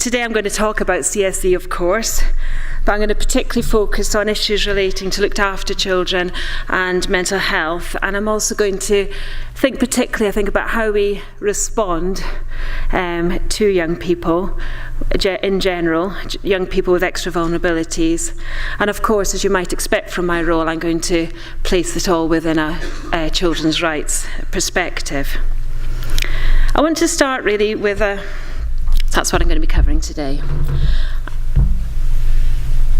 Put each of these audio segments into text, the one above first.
Today I'm going to talk about CSE, of course, but I'm going to particularly focus on issues relating to looked after children and mental health, and I'm also going to think particularly, about how we respond to young people in general, young people with extra vulnerabilities. And of course, as you might expect from my role, I'm going to place it all within a children's rights perspective. I want to start really with that's what I'm going to be covering today.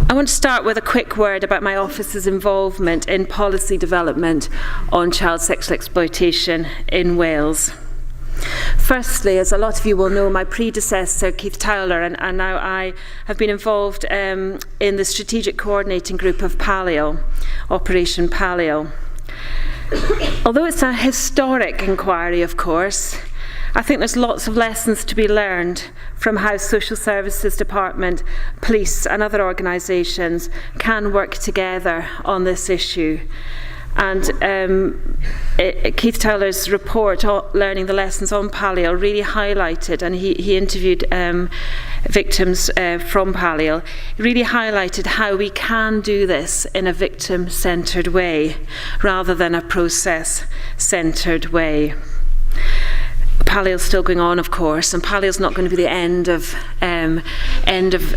I want to start with a quick word about my office's involvement in policy development on child sexual exploitation in Wales. Firstly, as a lot of you will know, my predecessor, Keith Towler, and now I have been involved in the strategic coordinating group of Palio, Operation Palio. Although it's a historic inquiry, of course, I think there's lots of lessons to be learned from how social services department, police and other organisations can work together on this issue. And Keith Towler's report, Learning the Lessons on Palio, really highlighted, and he interviewed victims from Palio, really highlighted how we can do this in a victim-centred way rather than a process-centred way. Palio's still going on, of course, and Palio's not going to be the end of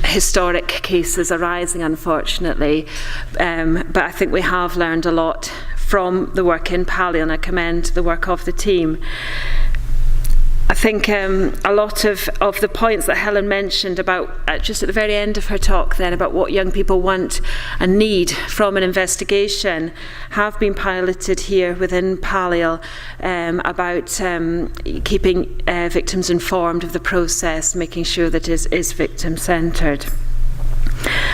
historic cases arising, unfortunately. But I think we have learned a lot from the work in Palio, and I commend the work of the team. I think a lot of the points that Helen mentioned about, just at the very end of her talk then, about what young people want and need from an investigation have been piloted here within Palio, about keeping victims informed of the process, making sure that it is victim-centred.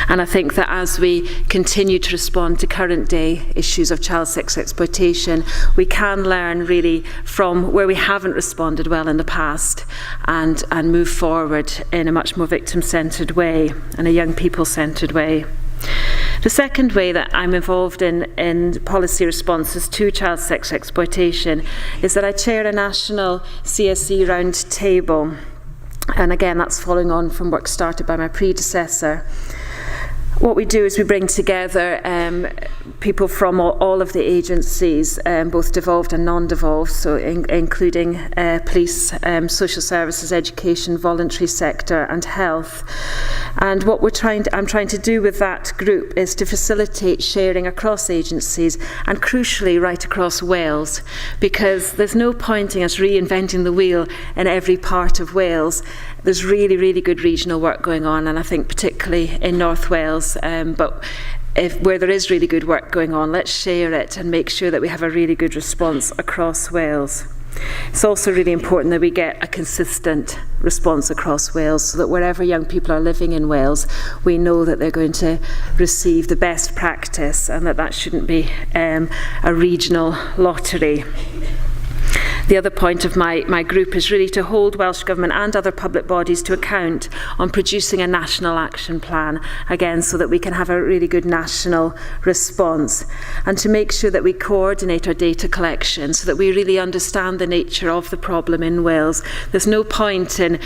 And I think that as we continue to respond to current day issues of child sex exploitation, we can learn really from where we haven't responded well in the past and move forward in a much more victim-centred way and a young people-centred way. The second way that I'm involved in policy responses to child sex exploitation is that I chair a national CSE round table. And again, that's following on from work started by my predecessor. What we do is we bring together people from all of the agencies, both devolved and non-devolved, so including police, social services, education, voluntary sector and health. And what I'm trying to do with that group is to facilitate sharing across agencies and crucially right across Wales, because there's no point in us reinventing the wheel in every part of Wales. There's really, really good regional work going on, and I think particularly in North Wales, but where there is really good work going on, let's share it and make sure that we have a really good response across Wales. It's also really important that we get a consistent response across Wales so that wherever young people are living in Wales, we know that they're going to receive the best practice and that shouldn't be a regional lottery. The other point of my group is really to hold Welsh Government and other public bodies to account on producing a national action plan, again, so that we can have a really good national response, and to make sure that we coordinate our data collection so that we really understand the nature of the problem in Wales. There's no point in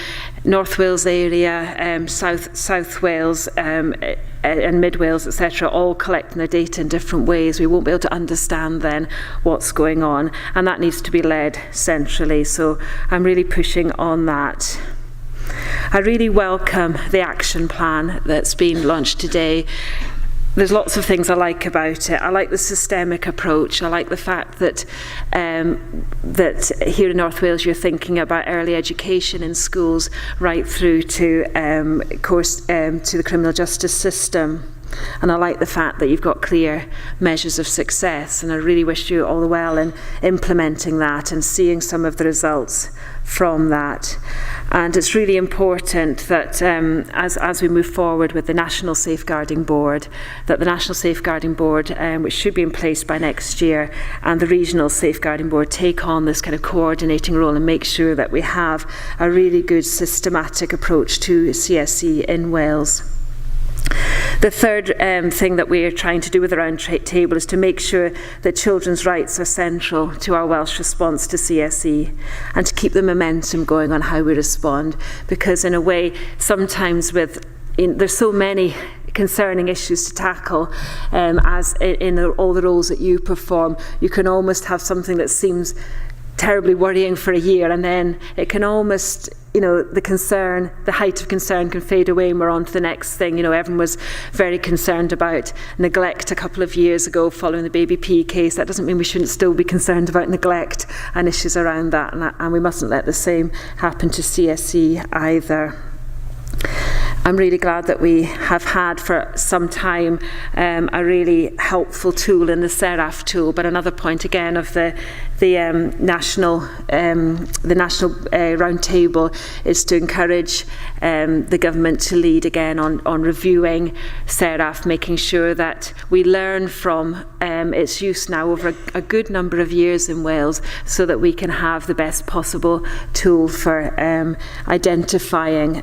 North Wales area, South Wales, and Mid Wales, etc., all collecting their data in different ways. We won't be able to understand then what's going on, and that needs to be led centrally. So I'm really pushing on that. I really welcome the action plan that's been launched today. There's lots of things I like about it. I like the systemic approach. I like the fact that that here in North Wales you're thinking about early education in schools right through to to the criminal justice system. And I like the fact that you've got clear measures of success, and I really wish you all the well in implementing that and seeing some of the results from that. And it's really important that as we move forward with the National Safeguarding Board, that the National Safeguarding Board, which should be in place by next year, and the Regional Safeguarding Board take on this kind of coordinating role and make sure that we have a really good systematic approach to CSE in Wales. The third thing that we are trying to do with the round table is to make sure that children's rights are central to our Welsh response to CSE, and to keep the momentum going on how we respond, because in a way sometimes there's so many concerning issues to tackle, as in all the roles that you perform, you can almost have something that seems terribly worrying for a year, and then it can almost, the height of concern can fade away and we're on to the next thing. Everyone was very concerned about neglect a couple of years ago following the Baby P case. That doesn't mean we shouldn't still be concerned about neglect and issues around that, and we mustn't let the same happen to CSE either. I'm really glad that we have had for some time a really helpful tool in the SERAF tool, but another point again of the national roundtable is to encourage the government to lead again on reviewing SERAF, making sure that we learn from its use now over a good number of years in Wales, so that we can have the best possible tool for identifying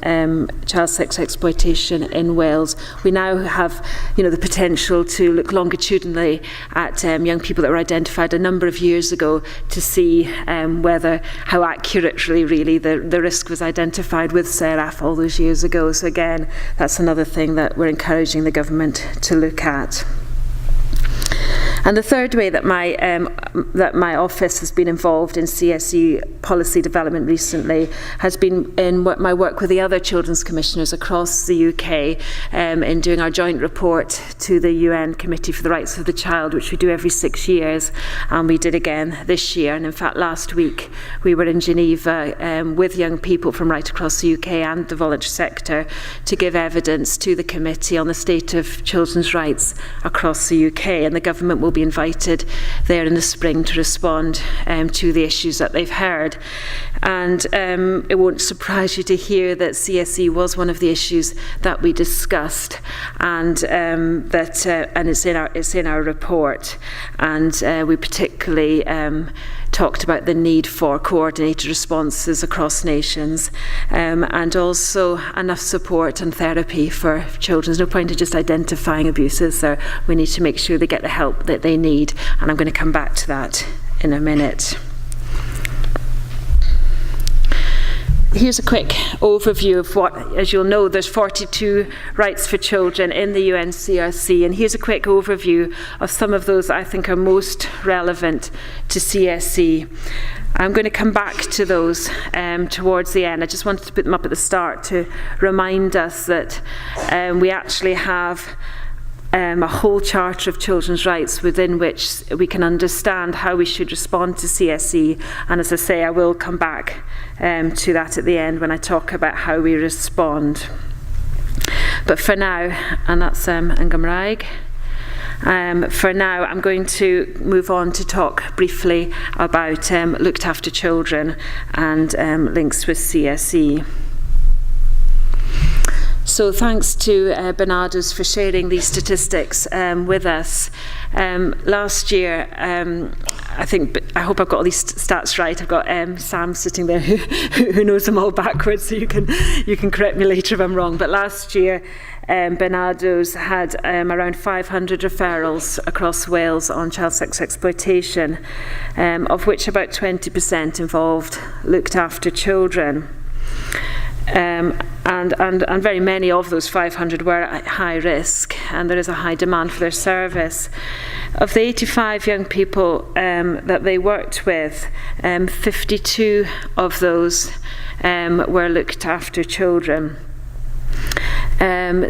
child sex exploitation in Wales. We now have, the potential to look longitudinally at young people that were identified a number of years ago to see how accurately really the risk was identified with SERAF all those years ago. So again, that's another thing that we're encouraging the government to look at. And the third way that my office has been involved in CSE policy development recently has been in my work with the other children's commissioners across the UK, in doing our joint report to the UN Committee for the Rights of the Child, which we do every 6 years, and we did again this year. And in fact, last week we were in Geneva with young people from right across the UK and the voluntary sector to give evidence to the committee on the state of children's rights across the UK, and the government will be invited there in the spring to respond to the issues that they've heard. And it won't surprise you to hear that CSE was one of the issues that we discussed, and it's in our report. And we particularly talked about the need for coordinated responses across nations, and also enough support and therapy for children. There's no point in just identifying abuses, so we need to make sure they get the help that they need, and I'm going to come back to that in a minute. Here's a quick overview of what, as you'll know, there's 42 rights for children in the UNCRC, and here's a quick overview of some of those I think are most relevant to CSE. I'm going to come back to those towards the end. I just wanted to put them up at the start to remind us that we actually have a whole charter of children's rights within which we can understand how we should respond to CSE. And as I say, I will come back to that at the end when I talk about how we respond. But for now, and that's yn Gymraeg, for now I'm going to move on to talk briefly about looked after children and links with CSE. So thanks to Bernardo's for sharing these statistics with us. Last year, I hope I've got all these stats right. I've got Sam sitting there who knows them all backwards, so you can correct me later if I'm wrong. But last year, Bernardo's had around 500 referrals across Wales on child sex exploitation, of which about 20% involved looked after children. And very many of those 500 were at high risk, and there is a high demand for their service. Of the 85 young people that they worked with, 52 of those were looked after children.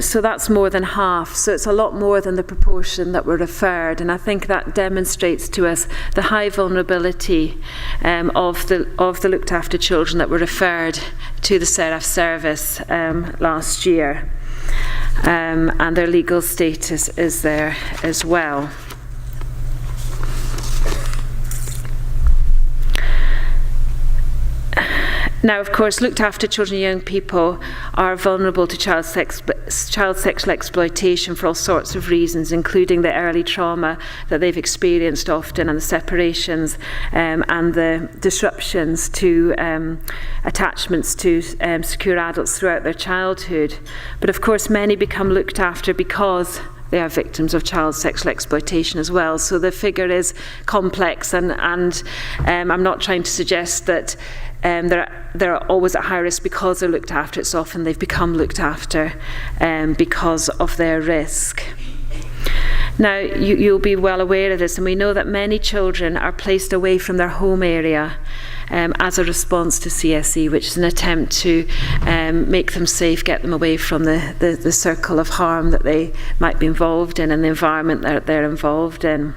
So that's more than half. So it's a lot more than the proportion that were referred, and I think that demonstrates to us the high vulnerability of the looked after children that were referred to the SERAF service last year, and their legal status is there as well. Now, of course, looked after children and young people are vulnerable to child sexual exploitation for all sorts of reasons, including the early trauma that they've experienced often, and the separations and the disruptions to attachments to secure adults throughout their childhood. But of course, many become looked after because they are victims of child sexual exploitation as well. So the figure is complex, and I'm not trying to suggest that they're always at high risk because they're looked after. It's often they've become looked after because of their risk. Now, you'll be well aware of this, and we know that many children are placed away from their home area as a response to CSE, which is an attempt to make them safe, get them away from the circle of harm that they might be involved in and the environment that they're involved in.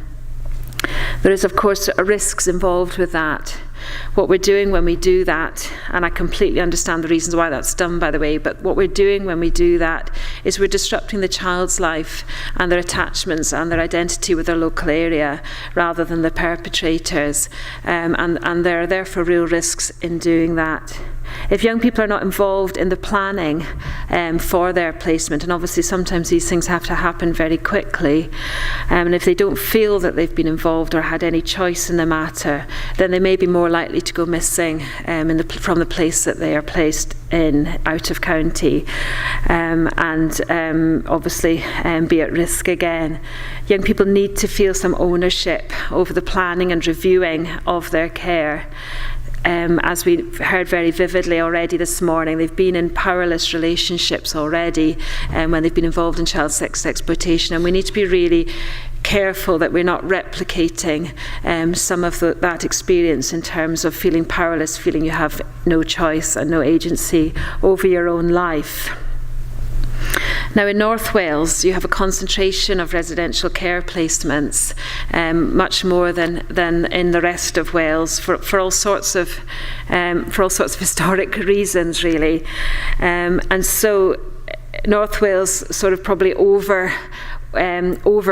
There is, of course, risks involved with that. What we're doing when we do that, and I completely understand the reasons why that's done, by the way, but what we're doing when we do that is we're disrupting the child's life and their attachments and their identity with their local area rather than the perpetrators, and there are therefore real risks in doing that. If young people are not involved in the planning for their placement, and obviously sometimes these things have to happen very quickly, and if they don't feel that they've been involved or had any choice in the matter, then they may be more likely to go missing from the place that they are placed in, out of county, and obviously be at risk again. Young people need to feel some ownership over the planning and reviewing of their care. As we heard very vividly already this morning, they've been in powerless relationships already when they've been involved in child sex exploitation, and we need to be really careful that we're not replicating some of that experience in terms of feeling powerless, feeling you have no choice and no agency over your own life. Now, in North Wales, you have a concentration of residential care placements, much more than in the rest of Wales, for all sorts of historic reasons, really. And so, North Wales sort of probably over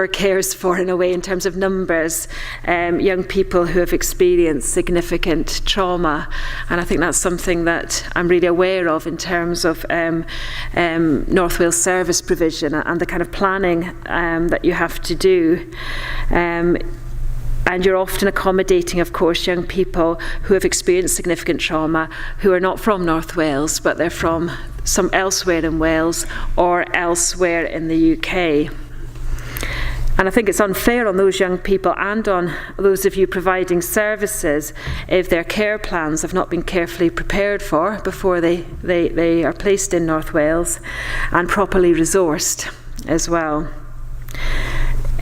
cares for, in a way, in terms of numbers, young people who have experienced significant trauma. And I think that's something that I'm really aware of in terms of North Wales service provision and the kind of planning that you have to do. And you're often accommodating, of course, young people who have experienced significant trauma, who are not from North Wales, but they're from some elsewhere in Wales or elsewhere in the UK. And I think it's unfair on those young people and on those of you providing services if their care plans have not been carefully prepared for before they are placed in North Wales and properly resourced as well.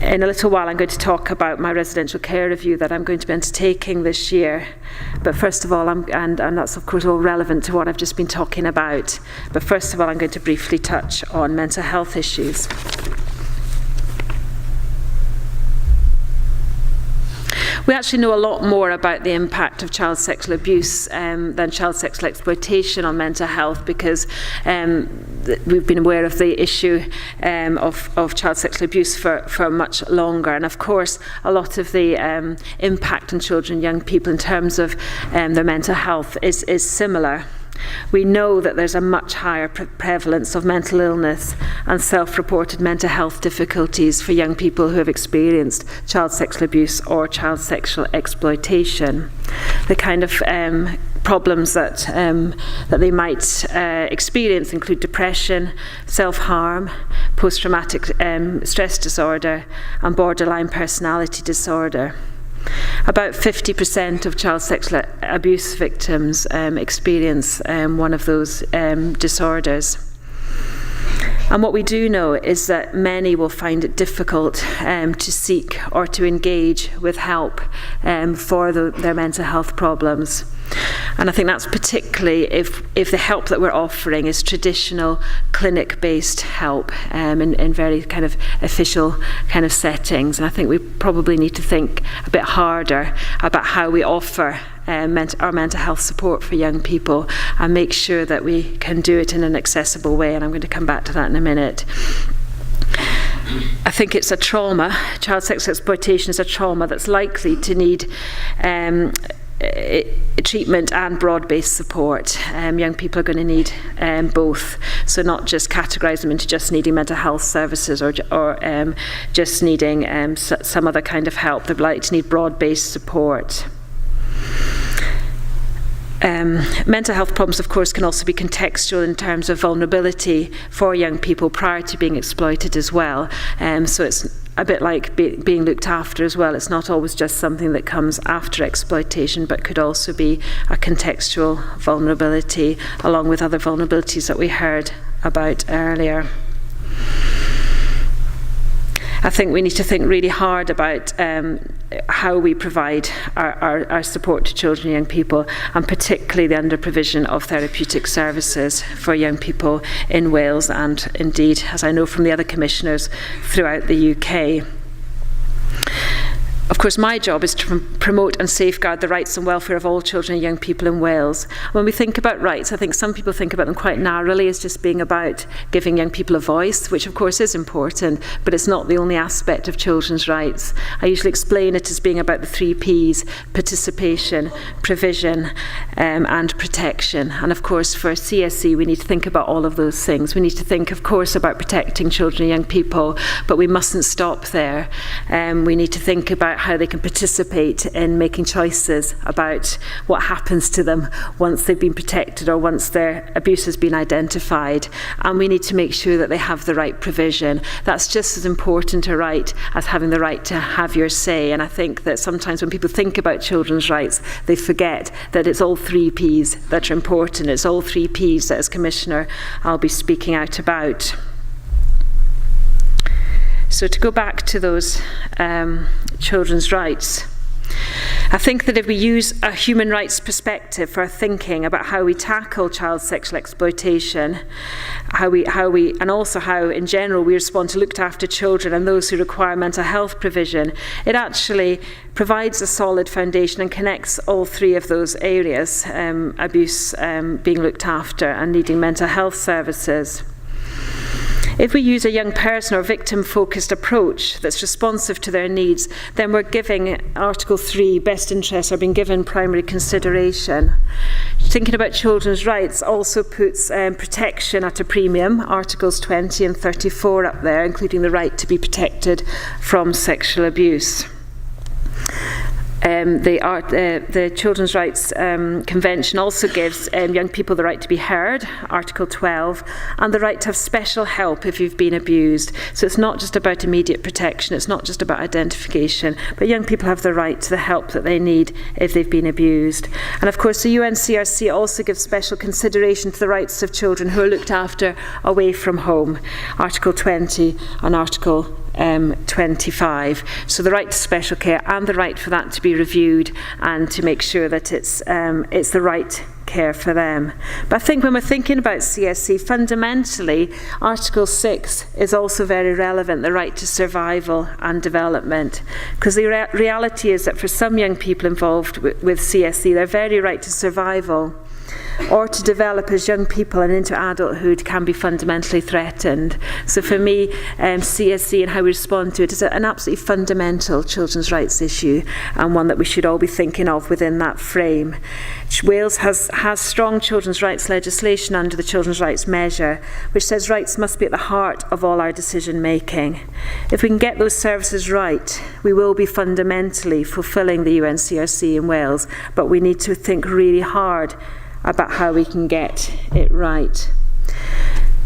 In a little while, I'm going to talk about my residential care review that I'm going to be undertaking this year. But first of all, and that's of course all relevant to what I've just been talking about. But first of all, I'm going to briefly touch on mental health issues. We actually know a lot more about the impact of child sexual abuse than child sexual exploitation on mental health, because we've been aware of the issue of child sexual abuse for much longer. And of course, a lot of the impact on children and young people in terms of their mental health is similar. We know that there's a much higher prevalence of mental illness and self-reported mental health difficulties for young people who have experienced child sexual abuse or child sexual exploitation. The kind of problems that they might experience include depression, self-harm, post-traumatic stress disorder, and borderline personality disorder. About 50% of child sexual abuse victims experience one of those disorders. And what we do know is that many will find it difficult to seek or to engage with help for their mental health problems. And I think that's particularly if the help that we're offering is traditional clinic-based help in very kind of official kind of settings. And I think we probably need to think a bit harder about how we offer our mental health support for young people and make sure that we can do it in an accessible way. And I'm going to come back to that in a minute. I think it's a trauma. Child sexual exploitation is a trauma that's likely to need treatment and broad-based support. Young people are going to need both, so not just categorise them into just needing mental health services or just needing some other kind of help. They're likely to need broad-based support. Mental health problems, of course, can also be contextual in terms of vulnerability for young people prior to being exploited as well. So it's a bit like being looked after as well. It's not always just something that comes after exploitation, but could also be a contextual vulnerability, along with other vulnerabilities that we heard about earlier. I think we need to think really hard about how we provide our support to children and young people, and particularly the under-provision of therapeutic services for young people in Wales and indeed, as I know from the other commissioners, throughout the UK. Of course, my job is to promote and safeguard the rights and welfare of all children and young people in Wales. When we think about rights, I think some people think about them quite narrowly as just being about giving young people a voice, which of course is important, but it's not the only aspect of children's rights. I usually explain it as being about the 3 Ps: participation, provision, and protection. And of course, for CSE, we need to think about all of those things. We need to think, of course, about protecting children and young people, but we mustn't stop there. We need to think about how they can participate in making choices about what happens to them once they've been protected or once their abuse has been identified. And we need to make sure that they have the right provision. That's just as important a right as having the right to have your say. And I think that sometimes when people think about children's rights, they forget that it's all 3 Ps that are important. It's all 3 Ps that, as Commissioner, I'll be speaking out about. So to go back to those children's rights, I think that if we use a human rights perspective for our thinking about how we tackle child sexual exploitation, and also how in general we respond to looked after children and those who require mental health provision, it actually provides a solid foundation and connects all 3 of those areas: abuse, being looked after, and needing mental health services. If we use a young person or victim-focused approach that's responsive to their needs, then we're giving Article 3, best interests, are being given primary consideration. Thinking about children's rights also puts protection at a premium, Articles 20 and 34 up there, including the right to be protected from sexual abuse. The Children's Rights Convention also gives young people the right to be heard, Article 12, and the right to have special help if you've been abused. So it's not just about immediate protection, it's not just about identification, but young people have the right to the help that they need if they've been abused. And of course the UNCRC also gives special consideration to the rights of children who are looked after away from home, Article 20 and Article 25. So the right to special care and the right for that to be reviewed and to make sure that it's the right care for them. But I think when we're thinking about CSE, fundamentally, Article 6 is also very relevant, the right to survival and development. Because the reality is that for some young people involved with CSE, their very right to survival or to develop as young people and into adulthood can be fundamentally threatened. So for me, CSE and how we respond to it is an absolutely fundamental children's rights issue, and one that we should all be thinking of within that frame. Wales has strong children's rights legislation under the Children's Rights Measure, which says rights must be at the heart of all our decision making. If we can get those services right, we will be fundamentally fulfilling the UNCRC in Wales, but we need to think really hard about how we can get it right.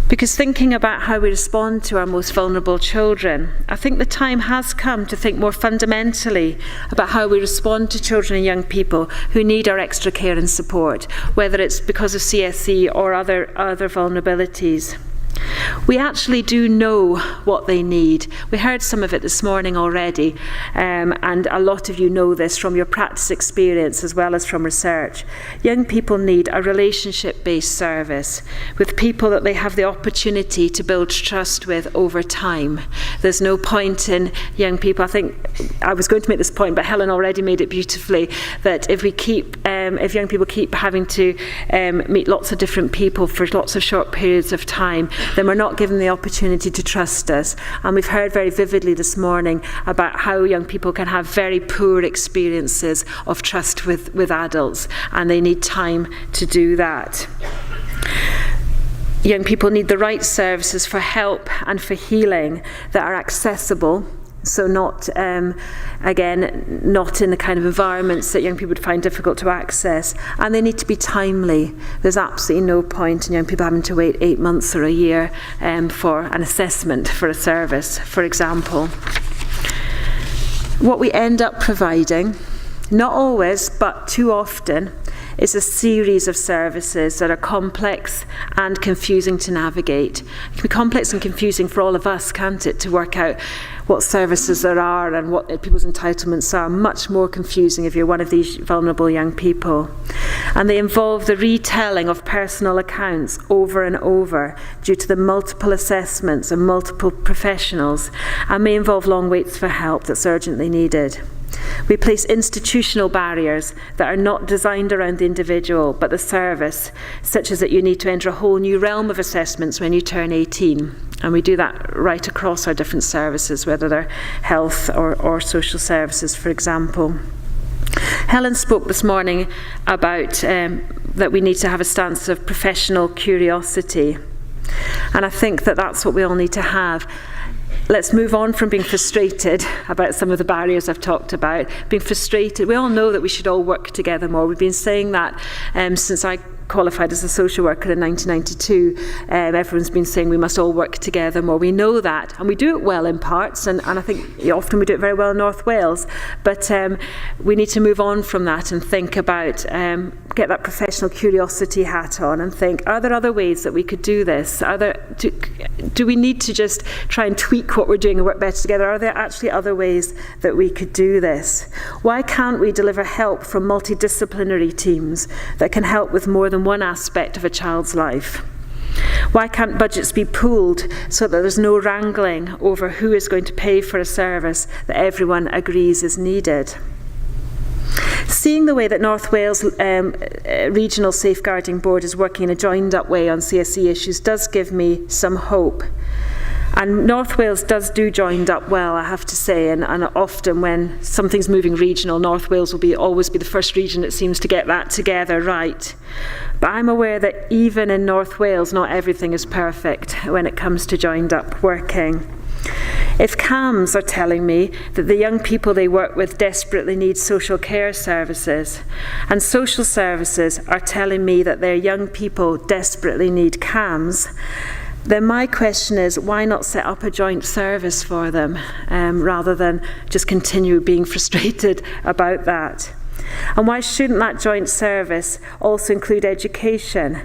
Because thinking about how we respond to our most vulnerable children, I think the time has come to think more fundamentally about how we respond to children and young people who need our extra care and support, whether it's because of CSE or other vulnerabilities. We actually do know what they need. We heard some of it this morning already, and a lot of you know this from your practice experience as well as from research. Young people need a relationship-based service with people that they have the opportunity to build trust with over time. There's no point in young people, I think I was going to make this point, but Helen already made it beautifully, that if we keep if young people keep having to meet lots of different people for lots of short periods of time, then we're not given the opportunity to trust us. And we've heard very vividly this morning about how young people can have very poor experiences of trust with adults, and they need time to do that. Young people need the right services for help and for healing that are accessible, so not, again, not in the kind of environments that young people would find difficult to access. And they need to be timely. There's absolutely no point in young people having to wait 8 months or a year for an assessment for a service, for example. What we end up providing, not always, but too often, is a series of services that are complex and confusing to navigate. It can be complex and confusing for all of us, can't it, to work out what services there are and what people's entitlements are. Much more confusing if you're one of these vulnerable young people. And they involve the retelling of personal accounts over and over due to the multiple assessments and multiple professionals, and may involve long waits for help that's urgently needed. We place institutional barriers that are not designed around the individual but the service, such as that you need to enter a whole new realm of assessments when you turn 18. And we do that right across our different services, whether they're health or social services, for example. Helen spoke this morning about that we need to have a stance of professional curiosity. And I think that that's what we all need to have. Let's move on from being frustrated about some of the barriers I've talked about. Being frustrated, we all know that we should all work together more. We've been saying that since I qualified as a social worker in 1992. Everyone's been saying we must all work together more. We know that, and we do it well in parts, and I think often we do it very well in North Wales, but we need to move on from that and think about, get that professional curiosity hat on and think, are there other ways that we could do this? Do we need to just try and tweak what we're doing and work better together? Are there actually other ways that we could do this? Why can't we deliver help from multidisciplinary teams that can help with more than one aspect of a child's life? Why can't budgets be pooled so that there's no wrangling over who is going to pay for a service that everyone agrees is needed? Seeing the way that North Wales Regional Safeguarding Board is working in a joined-up way on CSE issues does give me some hope. And North Wales does do joined up well, I have to say, and often when something's moving regional, North Wales will always be the first region that seems to get that together right. But I'm aware that even in North Wales, not everything is perfect when it comes to joined up working. If CAMS are telling me that the young people they work with desperately need social care services, and social services are telling me that their young people desperately need CAMS, then my question is, why not set up a joint service for them rather than just continue being frustrated about that? And why shouldn't that joint service also include education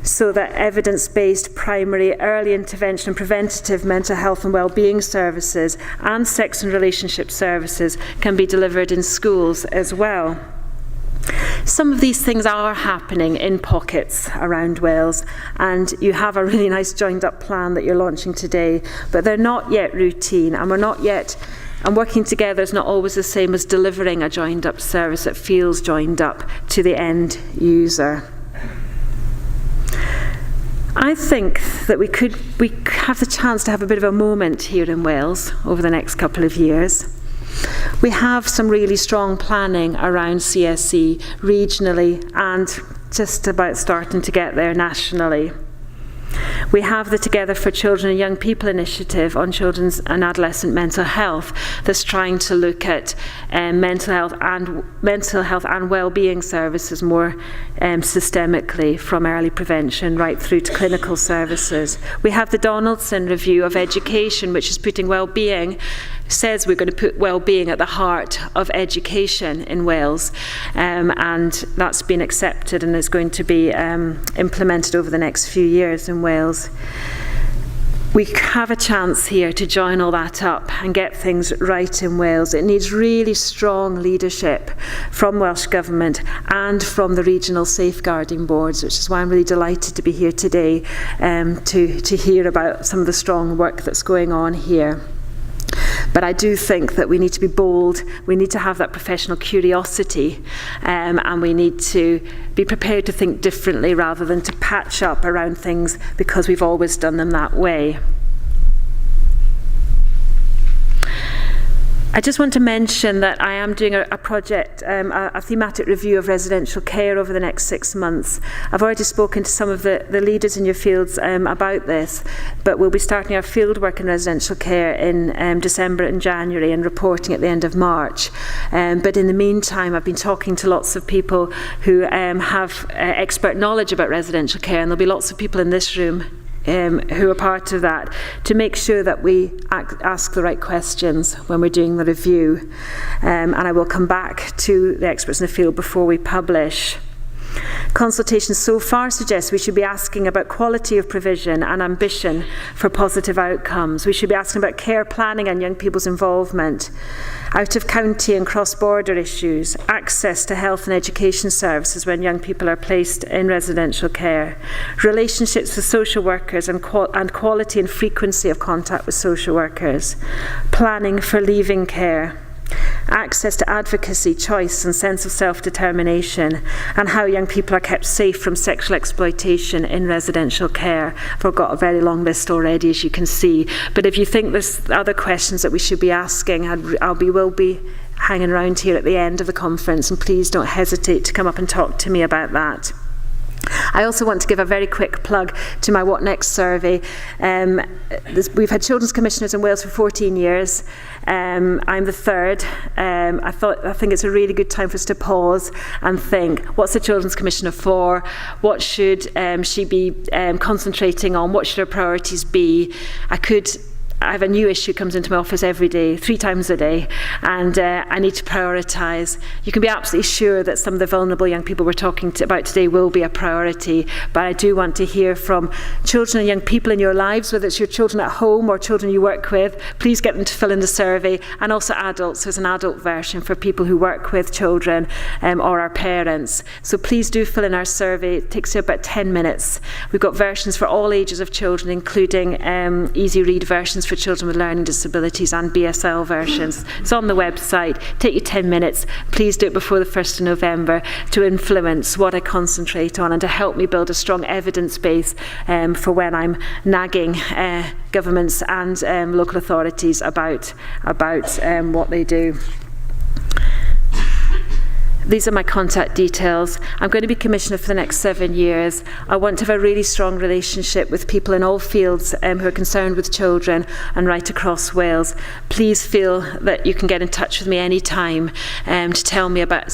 so that evidence-based primary early intervention and preventative mental health and well-being services and sex and relationship services can be delivered in schools as well? Some of these things are happening in pockets around Wales, and you have a really nice joined up plan that you're launching today, but they're not yet routine, and working together is not always the same as delivering a joined up service that feels joined up to the end user. I think that we have the chance to have a bit of a moment here in Wales over the next couple of years. We have some really strong planning around CSE regionally and just about starting to get there nationally. We have the Together for Children and Young People initiative on children's and adolescent mental health that's trying to look at mental health and well-being services more systemically, from early prevention right through to clinical services. We have the Donaldson review of education, which is putting well-being, says we're going to put well-being at the heart of education in Wales, and that's been accepted and is going to be implemented over the next few years in Wales. We have a chance here to join all that up and get things right in Wales. It needs really strong leadership from Welsh Government and from the regional safeguarding boards, which is why I'm really delighted to be here today to hear about some of the strong work that's going on here. But I do think that we need to be bold, we need to have that professional curiosity, and we need to be prepared to think differently rather than to patch up around things because we've always done them that way. I just want to mention that I am doing a project, a thematic review of residential care over the next 6 months. I've already spoken to some of the leaders in your fields about this, but we'll be starting our field work in residential care in December and January and reporting at the end of March. But in the meantime, I've been talking to lots of people who have expert knowledge about residential care, and there'll be lots of people in this room who are part of that, to make sure that we ask the right questions when we're doing the review. And I will come back to the experts in the field before we publish. Consultation so far suggests we should be asking about quality of provision and ambition for positive outcomes. We should be asking about care planning and young people's involvement, out-of-county and cross-border issues, access to health and education services when young people are placed in residential care, relationships with social workers and quality and frequency of contact with social workers, planning for leaving care, access to advocacy, choice and sense of self-determination, and how young people are kept safe from sexual exploitation in residential care. I've got a very long list already, as you can see, but if you think there's other questions that we should be asking, will be hanging around here at the end of the conference, and please don't hesitate to come up and talk to me about that. I also want to give a very quick plug to my What Next survey. We've had Children's Commissioners in Wales for 14 years. I'm the third. I think it's a really good time for us to pause and think, what's the Children's Commissioner for? What should she be concentrating on? What should her priorities be? I have a new issue comes into my office every day, 3 times a day, and I need to prioritise. You can be absolutely sure that some of the vulnerable young people we're talking about today will be a priority, but I do want to hear from children and young people in your lives, whether it's your children at home or children you work with. Please get them to fill in the survey, and also adults. There's an adult version for people who work with children or our parents. So please do fill in our survey. It takes you about 10 minutes. We've got versions for all ages of children, including easy read versions for children with learning disabilities and BSL versions. It's on the website. Take you 10 minutes. Please do it before the 1st of November to influence what I concentrate on and to help me build a strong evidence base for when I'm nagging governments and local authorities about what they do. These are my contact details. I'm going to be Commissioner for the next 7 years. I want to have a really strong relationship with people in all fields who are concerned with children and right across Wales. Please feel that you can get in touch with me anytime to tell me about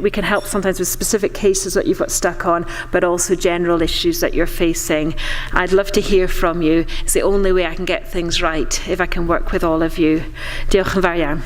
we can help sometimes with specific cases that you've got stuck on, but also general issues that you're facing. I'd love to hear from you. It's the only way I can get things right, if I can work with all of you. Diolch yn fawr iawn.